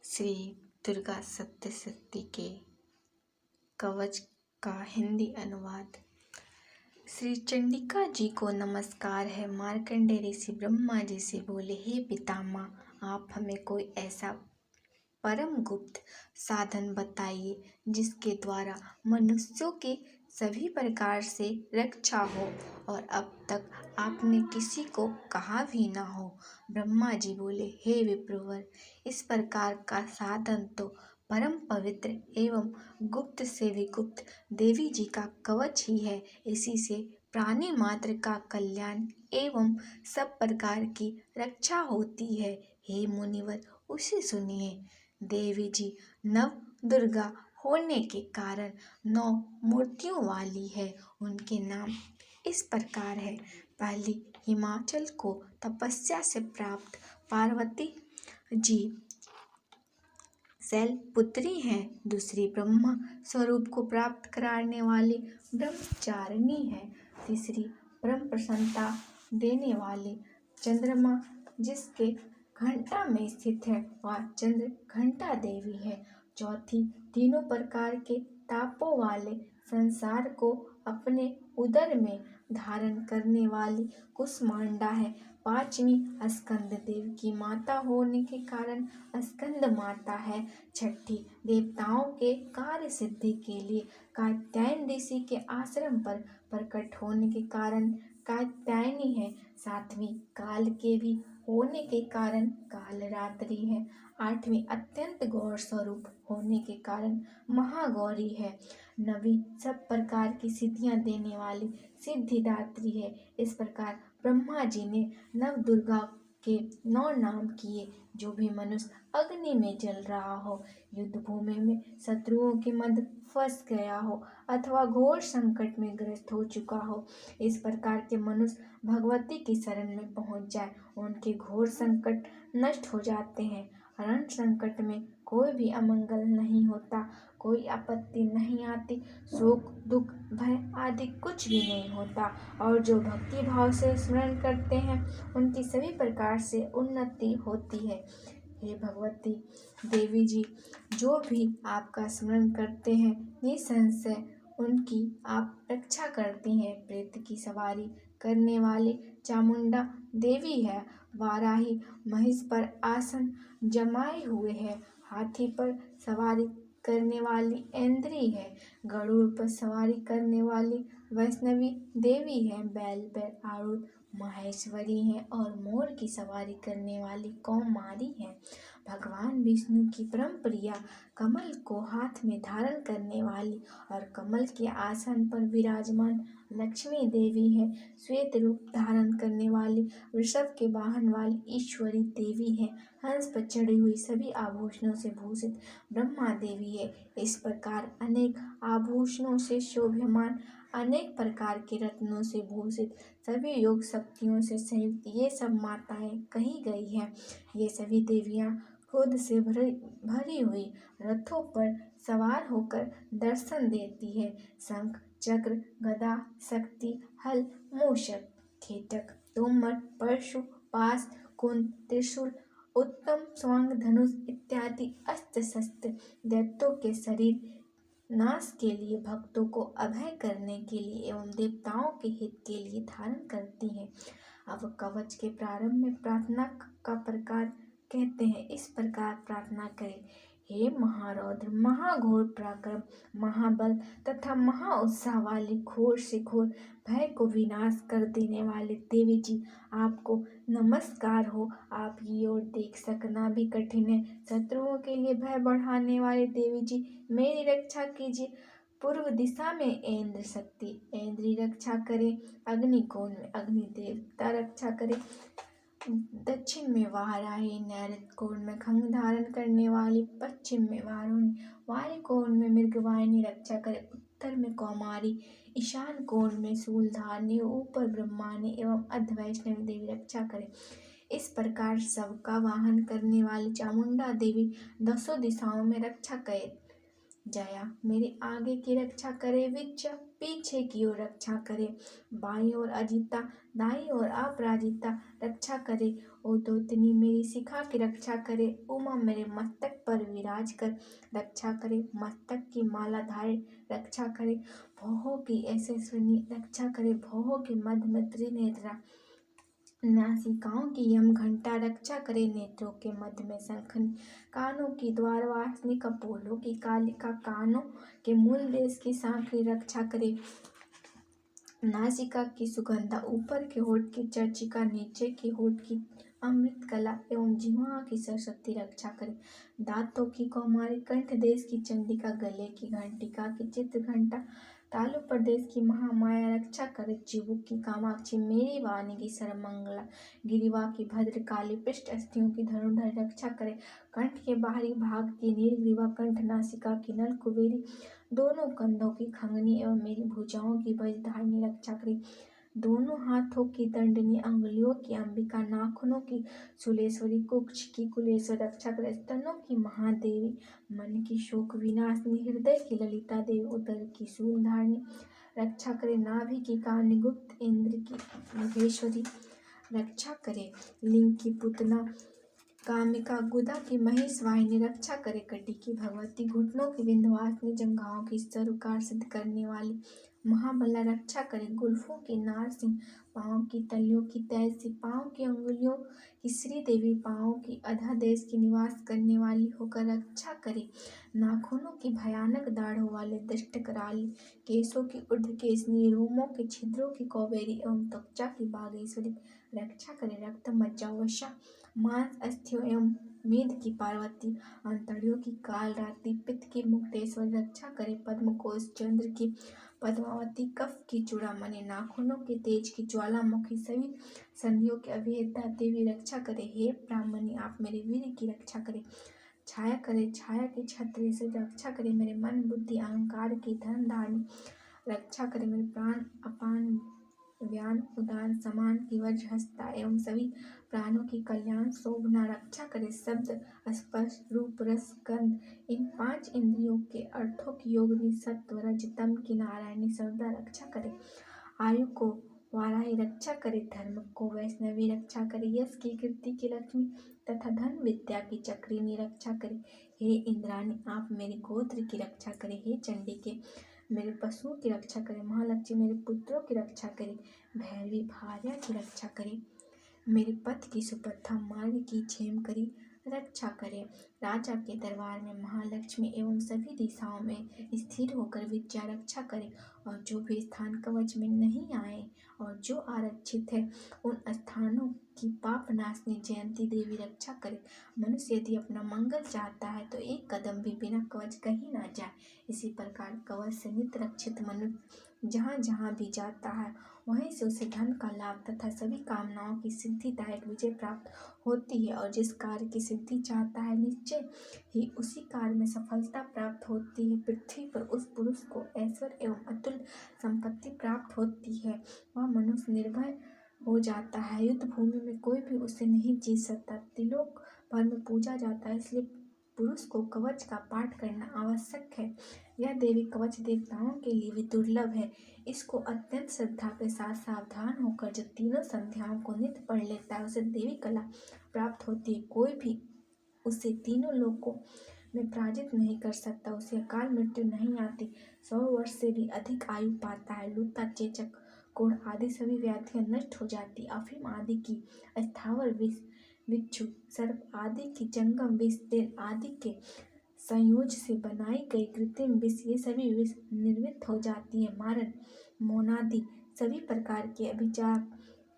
श्री दुर्गा सप्तशती के कवच का हिंदी अनुवाद। श्री चंडिका जी को नमस्कार है। मार्कंडेय ऋषि ब्रह्मा जी से बोले, हे पितामह, आप हमें कोई ऐसा परम गुप्त साधन बताइए जिसके द्वारा मनुष्यों की सभी प्रकार से रक्षा हो और अब तक आपने किसी को कहा भी ना हो। ब्रह्मा जी बोले, हे विप्रवर, इस प्रकार का साधन तो परम पवित्र एवं गुप्त से भी गुप्त देवी जी का कवच ही है। इसी से प्राणी मात्र का कल्याण एवं सब प्रकार की रक्षा होती है। हे मुनिवर, उसे सुनिए। देवी जी नव दुर्गा होने के कारण 9 मूर्तियों वाली है। उनके नाम इस प्रकार है। पहली हिमाचल को तपस्या से प्राप्त पार्वती जी शैलपुत्री हैं। दूसरी ब्रह्मा स्वरूप को प्राप्त कराने वाली ब्रह्मचारिणी है। तीसरी ब्रह्म प्रसन्नता देने वाली चंद्रमा जिसके घंटा में स्थित है वह चंद्र घंटा देवी है। चौथी तीनों प्रकार के तापों वाले संसार को अपने उदर में धारण करने वाली कुष्मांडा है। पांचवी स्कंद देव की माता होने के कारण स्कंद माता है। छठी देवताओं के कार्य सिद्धि के लिए कात्यायन ऋषि के आश्रम पर प्रकट होने के कारण कात्यायनी है। सातवीं काल के भी होने के कारण कालरात्रि है। आठवीं अत्यंत गौर स्वरूप होने के कारण महागौरी है। नवीं सब प्रकार की सिद्धियां देने वाली सिद्धिदात्री है। इस प्रकार ब्रह्मा जी ने नव दुर्गा के 9 नाम किए। जो भी मनुष्य अग्नि में जल रहा हो, युद्ध भूमि में शत्रुओं के मध्य फंस गया हो अथवा घोर संकट में ग्रस्त हो चुका हो, इस प्रकार के मनुष्य भगवती की शरण में पहुंच जाए, उनके घोर संकट नष्ट हो जाते हैं। रण संकट में कोई भी अमंगल नहीं होता, कोई आपत्ति नहीं आती, शोक दुख भय आदि कुछ भी नहीं होता और जो भक्ति भाव से स्मरण करते हैं उनकी सभी प्रकार से उन्नति होती है। हे भगवती देवी जी, जो भी आपका स्मरण करते हैं निसंशय उनकी आप रक्षा करती हैं। प्रेत की सवारी करने वाली चामुंडा देवी है। वाराही महिष पर आसन जमाए हुए है। हाथी पर सवारी करने वाली ऐन्द्री है। गरुड़ पर सवारी करने वाली वैष्णवी देवी है। बैल पर आरूढ़ महेश्वरी है और मोर की सवारी करने वाली कौमारी है। भगवान विष्णु की परम प्रिया कमल को हाथ में धारण करने वाली और कमल के आसन पर विराजमान लक्ष्मी देवी है। श्वेत रूप धारण करने वाली वृषभ के वाहन वाली ईश्वरी देवी है। हंस पर चढ़ी हुई सभी आभूषणों से भूषित ब्रह्मा देवी है। इस प्रकार अनेक आभूषणों से शोभ्यमान, अनेक प्रकार के रत्नों से भूषित, सभी योग शक्तियों से संयुक्त ये सब माताएं कही गई हैं। ये सभी देवियां क्रोध से भरी हुई रथों पर सवार होकर दर्शन देती है। शंख चक्र गदा शक्ति हल मूषक खेटक तोमर परशु पास कुंद त्रिशूल उत्तम स्वांग धनुष इत्यादि अस्त्र शस्त्र दैत्यों के शरीर नाश के लिए, भक्तों को अभय करने के लिए एवं देवताओं के हित के लिए धारण करती हैं। अब कवच के प्रारंभ में प्रार्थना का प्रकार कहते हैं। इस प्रकार प्रार्थना करें, हे महारौद्र महाघोर पराक्रम महाबल तथा महाउत्साह वाली घोर से घोर भय को विनाश कर देने वाले देवी जी, आपको नमस्कार हो। आपकी ओर देख सकना भी कठिन है। शत्रुओं के लिए भय बढ़ाने वाले देवी जी, मेरी रक्षा कीजिए। पूर्व दिशा में इंद्र शक्ति इंद्री रक्षा करे। अग्निकोण में अग्नि देवता रक्षा करे। दक्षिण में वाराही, नैऋत्य कोण में खंग धारण करने वाली, पश्चिम में वारुणी, वायु कोण में मृगवाहिनी रक्षा करे। उत्तर में कौमारी, ईशान कोण में शूलधारिणी, ऊपर ब्रह्माणी एवं अर्ध वैष्णवी देवी रक्षा करे। इस प्रकार सबका वाहन करने वाली चामुंडा देवी 10 दिशाओं में रक्षा करे। जया मेरे आगे की रक्षा करे, विच पीछे की ओर रक्षा करे, बाईं ओर अजिता दाईं ओर अपराजिता रक्षा करे। उद्योतनी मेरी शिखा की रक्षा करे, उमा मेरे मस्तक पर विराज कर रक्षा करे, मस्तक की माला धारे रक्षा करे, भौहों की यशस्विनी रक्षा करे, भौहों की मध्य में त्रिनेत्रा, नासिकाओं की यम घंटा रक्षा करे, नेत्रों के मध्य में शंखनी, कानों की द्वारवासिनी, कपोलों की कालिका, कानों के मूल देश की सांकरी रक्षा करे, नासिका की सुगंधा, ऊपर के होठ की चर्चिका, नीचे के होठ की अमृत कला एवं जिह्वा की सरस्वती रक्षा करे, दांतों की कौमारी, कंठ देश की चंडिका, गले की घंटिका की चित्र घंटा, तालु प्रदेश की महामाया रक्षा करे, चिबुक की कामाक्षी, मेरी वाणी की सर्वमंगला, गिरिवा की भद्रकाली, पृष्ठ अस्थियों की धनुर्धर रक्षा करे, कंठ के बाहरी भाग की नीलग्रीवा, कंठ नासिका की नल कुबेरी, दोनों कंधों की खंगनी एवं मेरी भुजाओं की वज्रधारिणी रक्षा करे, दोनों हाथों की दंडनी, अंगुलियों की अंबिका, नाखूनों की शूलेश्वरी, कुक्ष की कुलेश्वर रक्षा करे, स्तनों की महादेवी, मन की शोक विनाशिनी, हृदय की ललिता देवी, उदर की शूलधारिणी रक्षा करे, नाभि की कामनी, गुप्त इंद्र की महेश्वरी रक्षा करे, लिंग की पुतना कामिका, गुदा की महिष वाहिनी रक्षा करे, कटी की भगवती, घुटनों की विंध्यवासिनी, जंघाओं की सरोकार सिद्ध करने वाली महाबला रक्षा करे, गुल्फों की नारसिंह, पाँव की तलियों की तैसी, पाँव की अंगुलियों की श्री देवी, पाँव की अधा देश की निवास करने वाली होकर रक्षा करे, नाखूनों की भयानक दाढ़ों वाले दष्ट कराली, केशों की ऊर्ध्व केशनी, रोमों के छिद्रों की कौबेरी एवं त्वचा की बागेश्वरी रक्षा करे, रक्त मज्जा वशा, मांस अस्थियों एवं मेद की पार्वती, अंतड़ियों की काल रात्रि, पित्त की मुक्तेश्वरी रक्षा करे, पद्म कोश चंद्र की पद्मावती, कफ की चूड़ामणि, नाखूनों के तेज की ज्वालामुखी, सभी संधियों के अभियंता देवी रक्षा करे, हे ब्राह्मणी आप मेरे वीर की रक्षा करे, छाया करे, छाया की छत्र से रक्षा करे, मेरे मन बुद्धि अहंकार की धन धारण रक्षा करे, मेरे प्राण अपान व्यान उदान समान की वज्र हस्ता एवं सभी प्राणों की कल्याण शोभना रक्षा करे, शब्द स्पर्श रूप रस गंध इन पांच इंद्रियों के अर्थों की योगिनी, सत्व रज तम की नारायणी सर्वदा रक्षा करे, आयु को वाराही रक्षा करे, धर्म को वैष्णवी रक्षा करे, यश की कीर्ति की लक्ष्मी तथा धन विद्या की चक्रिनी रक्षा करे, हे इंद्राणी आप मेरे गोत्र की रक्षा करे, हे चंडिके मेरे पशुओं की रक्षा करे, महालक्ष्मी मेरे पुत्रों की रक्षा करे, भैरवी भार्या की रक्षा करे, मेरे पथ की सुपथा मार्ग की क्षेम करी रक्षा करे, राजा के दरबार में महालक्ष्मी एवं सभी दिशाओं में स्थिर होकर विद्या रक्षा करे, और जो भी स्थान कवच में नहीं आए और जो आरक्षित है उन स्थानों की पाप नाशनी जयंती देवी रक्षा करे, मनुष्य यदि अपना मंगल चाहता है तो एक कदम भी बिना कवच कहीं ना जाए, इसी प्रकार कवच से नित्य रक्षित मनुष्य जहाँ जहाँ भी जाता है वहीं से उसे धन का लाभ तथा सभी कामनाओं की सिद्धिदायक विजय प्राप्त होती है, और जिस कार्य की सिद्धि चाहता है निश्चय ही उसी कार्य में सफलता प्राप्त होती है, पृथ्वी पर उस पुरुष को ऐश्वर्य एवं अतुल संपत्ति प्राप्त होती है, वह मनुष्य निर्भय हो जाता है, युद्ध भूमि में कोई भी उसे नहीं जीत सकता, त्रिलोक भर में पूजा जाता है, इसलिए पुरुष को कवच का पाठ करना आवश्यक है, यह देवी कवच देवताओं के लिए भी दुर्लभ है, इसको अत्यंत श्रद्धा के साथ सावधान होकर जो तीनों संध्याओं को नित्य पढ़ लेता है उसे देवी कला प्राप्त होती है, कोई भी उसे तीनों लोकों में पराजित नहीं कर सकता, उसे अकाल मृत्यु नहीं आती, 100 वर्ष से भी अधिक आयु पाता है, लूता चेचक कोढ़ आदि सभी व्याधियां नष्ट हो जाती, अफीम आदि की स्थावर विष, बिच्छू सर्प आदि की जंगम विष, तेल आदि के संयोज से बनाई गई कृत्रिम विष ये सभी विष निर्मित हो जाती है, मारण मोनादि सभी प्रकार के अभिचार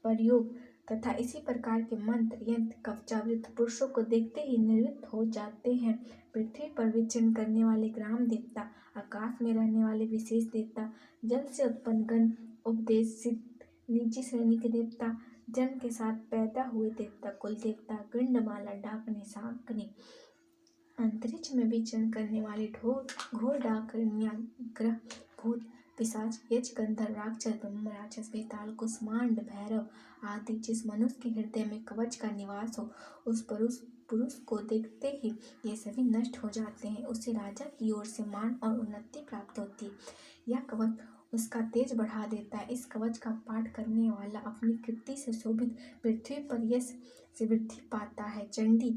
प्रयोग तथा इसी प्रकार के मंत्र यंत्र कवचावृत पुरुषों को देखते ही निर्मित हो जाते हैं, पृथ्वी पर विचरण करने वाले ग्राम देवता, आकाश में रहने वाले विशेष देवता, जल से उत्पन्न गण उपदेश सिद्ध नीची श्रेणी के देवता, जन्म के साथ पैदा हुए देवता, कुल देवता, गंडमाला डाकनी शाकनी, अंतरिक्ष में विचरण करने वाले घोर डाकनिया, ग्रह भूत पिशाच यज गंधर्व राक्षस ब्रह्म राक्षस बेताल कुष्मांड भैरव आदि, जिस मनुष्य के हृदय में कवच का निवास हो उस पुरुष पुरुष को देखते ही ये सभी नष्ट हो जाते हैं। उसे राजा की ओर से मान और उन्नति प्राप्त होती है। यह कवच उसका तेज बढ़ा देता है। इस कवच का पाठ करने वाला अपनी कीर्ति से शोभित पृथ्वी पर यश से वृद्धि पाता है। चंडी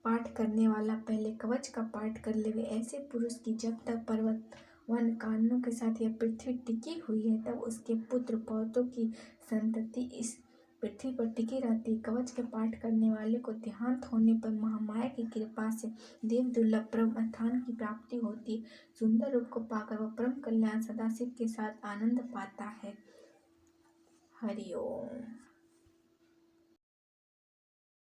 पाठ करने वाला पहले कवच का पाठ कर ले। ऐसे पुरुष की जब तक पर्वत वन काननों के साथ यह पृथ्वी टिकी हुई है, तब उसके पुत्र पौत्रों की संतति इस पृथ्वी पर टिकी रहती। कवच के पाठ करने वाले को देहांत होने पर महामाया की कृपा से देव दुर्लभ परम स्थान की प्राप्ति होती। सुंदर रूप को पाकर वह परम कल्याण सदाशिव के साथ आनंद पाता है। हरि ओम।